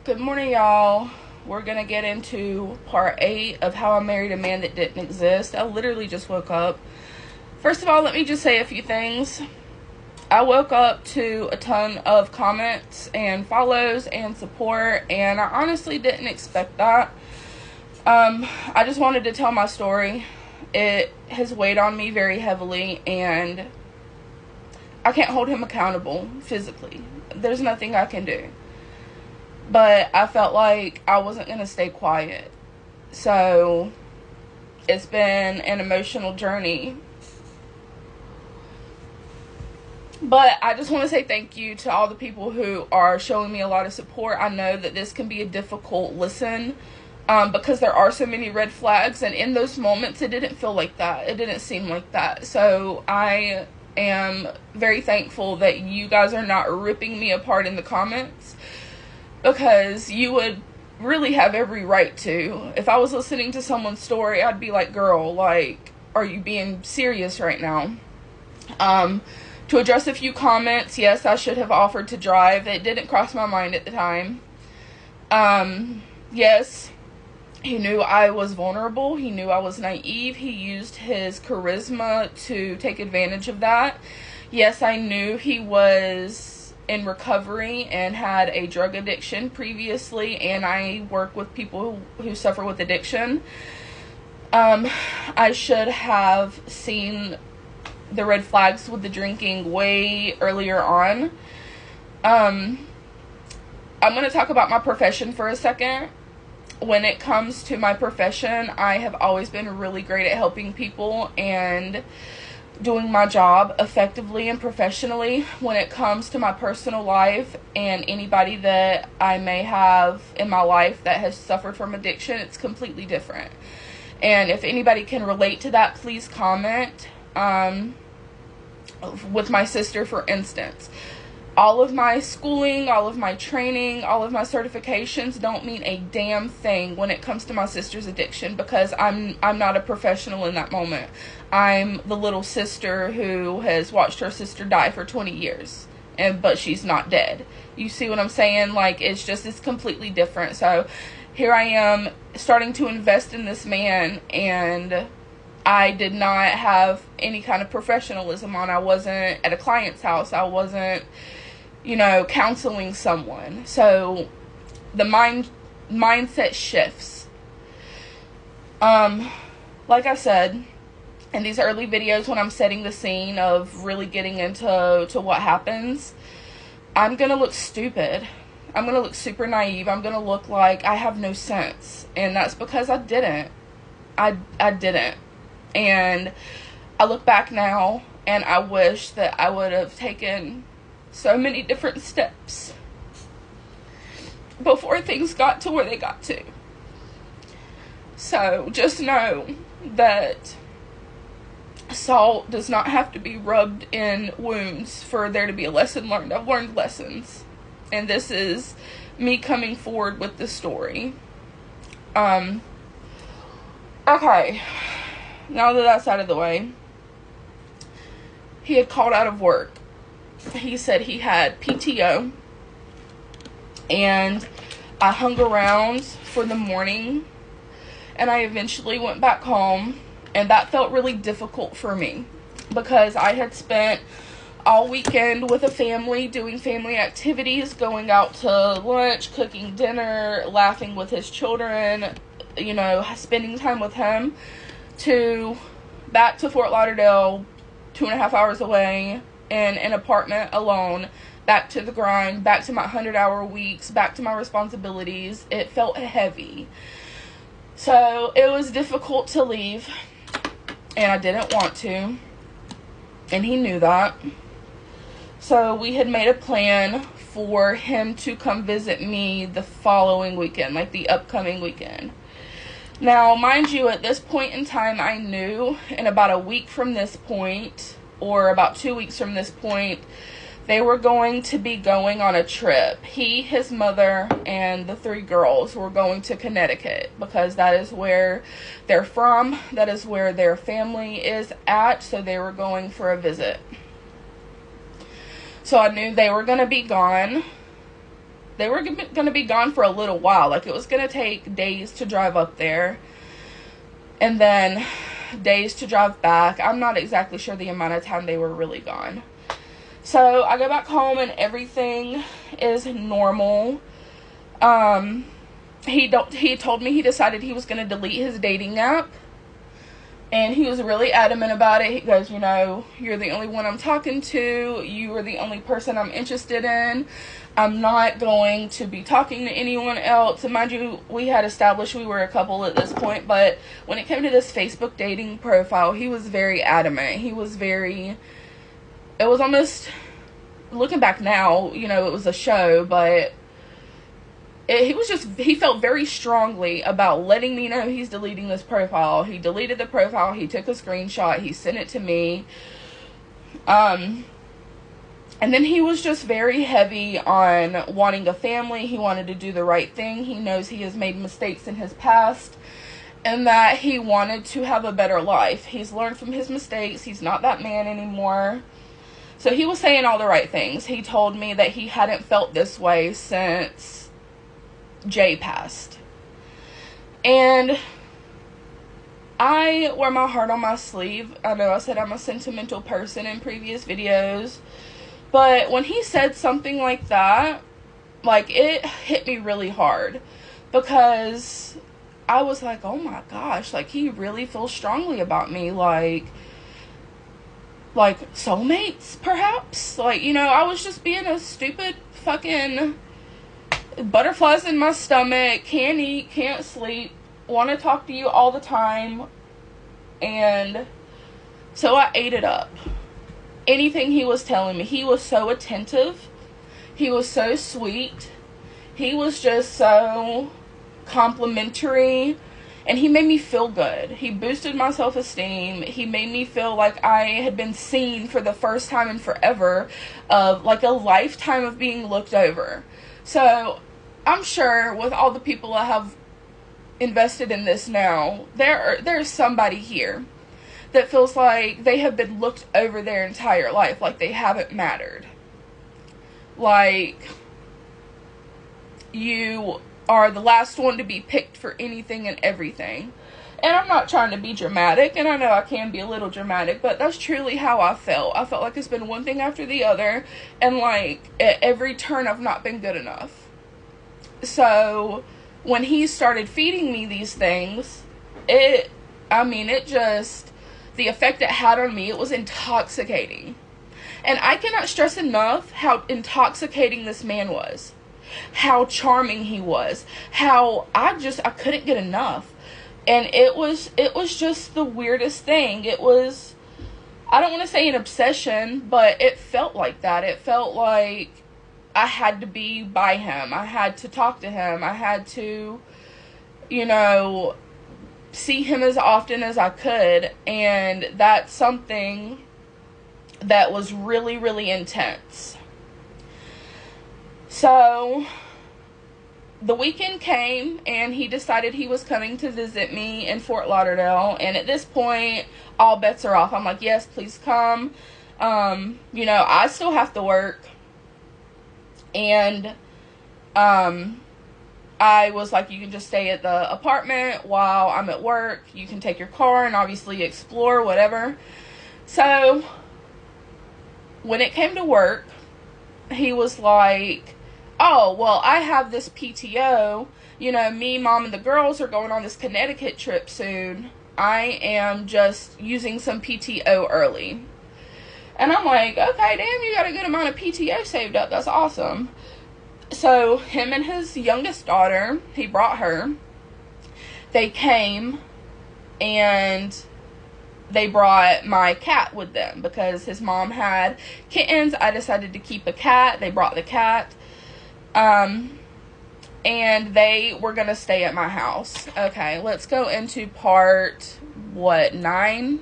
Good morning, y'all. We're going to get into part 8 of how I married a man that didn't exist. I literally just woke up. First of all, let me just say a few things. I woke up to a ton of comments and follows and support, and I honestly didn't expect that. I just wanted to tell my story. It has weighed on me very heavily, and I can't hold him accountable physically. There's nothing I can do. But I felt like I wasn't going to stay quiet. So it's been an emotional journey. But I just want to say thank you to all the people who are showing me a lot of support. I know that this can be a difficult listen because there are so many red flags. And in those moments, it didn't feel like that. It didn't seem like that. So I am very thankful that you guys are not ripping me apart in the comments. Because you would really have every right to. If I was listening to someone's story, I'd be like, girl, like, are you being serious right now? To address a few comments, yes, I should have offered to drive. It didn't cross my mind at the time. Yes, he knew I was vulnerable. He knew I was naive. He used his charisma to take advantage of that. Yes, I knew he was in recovery and had a drug addiction previously, and I work with people who suffer with addiction. I should have seen the red flags with the drinking way earlier on. I'm going to talk about my profession for a second. When it comes to my profession, I have always been really great at helping people and doing my job effectively and professionally. When it comes to my personal life and anybody that I may have in my life that has suffered from addiction, it's completely different. And if anybody can relate to that, please comment. With my sister, for instance, all of my schooling, all of my training, all of my certifications don't mean a damn thing when it comes to my sister's addiction, because I'm not a professional in that moment. I'm the little sister who has watched her sister die for 20 years, but she's not dead. You see what I'm saying? Like, it's completely different. So here I am starting to invest in this man, and I did not have any kind of professionalism on. I wasn't at a client's house. I wasn't, counseling someone. So the mindset shifts. Like I said, in these early videos when I'm setting the scene of really getting into what happens, I'm going to look stupid. I'm going to look super naive. I'm going to look like I have no sense. And that's because I didn't. I didn't. And I look back now and I wish that I would have taken so many different steps before things got to where they got to. So just know that salt does not have to be rubbed in wounds for there to be a lesson learned. I've learned lessons, and this is me coming forward with the story. Okay, now that that's out of the way, he had called out of work. He said he had PTO, and I hung around for the morning, and I eventually went back home, and that felt really difficult for me because I had spent all weekend with a family, doing family activities, going out to lunch, cooking dinner, laughing with his children, spending time with him, to back to Fort Lauderdale, 2.5 hours away, in an apartment alone, back to the grind, back to my 100-hour weeks, back to my responsibilities. It felt heavy. So it was difficult to leave, and I didn't want to, and he knew that. So we had made a plan for him to come visit me the following weekend, like the upcoming weekend. Now, mind you, at this point in time, I knew in about a week from this point, or about 2 weeks from this point, they were going to be going on a trip. He, his mother, and the 3 girls were going to Connecticut because that is where they're from. That is where their family is at, so they were going for a visit. So I knew they were going to be gone. They were going to be gone for a little while. Like, it was going to take days to drive up there and then days to drive back. I'm not exactly sure the amount of time they were really gone. So I go back home and everything is normal. He told me he decided he was going to delete his dating app. And he was really adamant about it. He goes, you know, you're the only one I'm talking to. You are the only person I'm interested in. I'm not going to be talking to anyone else. And mind you, we had established we were a couple at this point. But when it came to this Facebook dating profile, he was very adamant. He was very... It was almost... Looking back now, you know, it was a show, but... He felt very strongly about letting me know he's deleting this profile. He deleted the profile. He took a screenshot. He sent it to me. And then he was just very heavy on wanting a family. He wanted to do the right thing. He knows he has made mistakes in his past and that he wanted to have a better life. He's learned from his mistakes. He's not that man anymore. So he was saying all the right things. He told me that he hadn't felt this way since Jay passed. And I wear my heart on my sleeve. I know I said I'm a sentimental person in previous videos, but when he said something like that, like, it hit me really hard, because I was like, oh my gosh, like, he really feels strongly about me, like soulmates, perhaps. Like, you know, I was just being a stupid fucking butterflies in my stomach, can't eat, can't sleep, want to talk to you all the time. And so I ate it up. Anything he was telling me. He was so attentive. He was so sweet. He was just so complimentary. And he made me feel good. He boosted my self-esteem. He made me feel like I had been seen for the first time in forever. Of like a lifetime of being looked over. So I'm sure with all the people I have invested in this now, there's somebody here that feels like they have been looked over their entire life, like they haven't mattered. Like, you are the last one to be picked for anything and everything. And I'm not trying to be dramatic, and I know I can be a little dramatic, but that's truly how I felt. I felt like it's been one thing after the other, and like, at every turn I've not been good enough. So, when he started feeding me these things, the effect it had on me, it was intoxicating. And I cannot stress enough how intoxicating this man was. How charming he was. How I couldn't get enough. And it was just the weirdest thing. It was, I don't want to say an obsession, but it felt like that. It felt like I had to be by him. I had to talk to him. I had to, you know, see him as often as I could. And that's something that was really, really intense. So the weekend came and he decided he was coming to visit me in Fort Lauderdale. And at this point, all bets are off. I'm like, yes, please come. You know, I still have to work. And I was like, you can just stay at the apartment while I'm at work. You can take your car and obviously explore, whatever. So when it came to work, he was like, oh, well, I have this PTO. You know, me, mom, and the girls are going on this Connecticut trip soon. I am just using some PTO early. And I'm like, okay, damn, you got a good amount of PTO saved up. That's awesome. So him and his youngest daughter, he brought her. They came and they brought my cat with them because his mom had kittens. I decided to keep a cat. They brought the cat. And they were going to stay at my house. Okay, let's go into part, 9?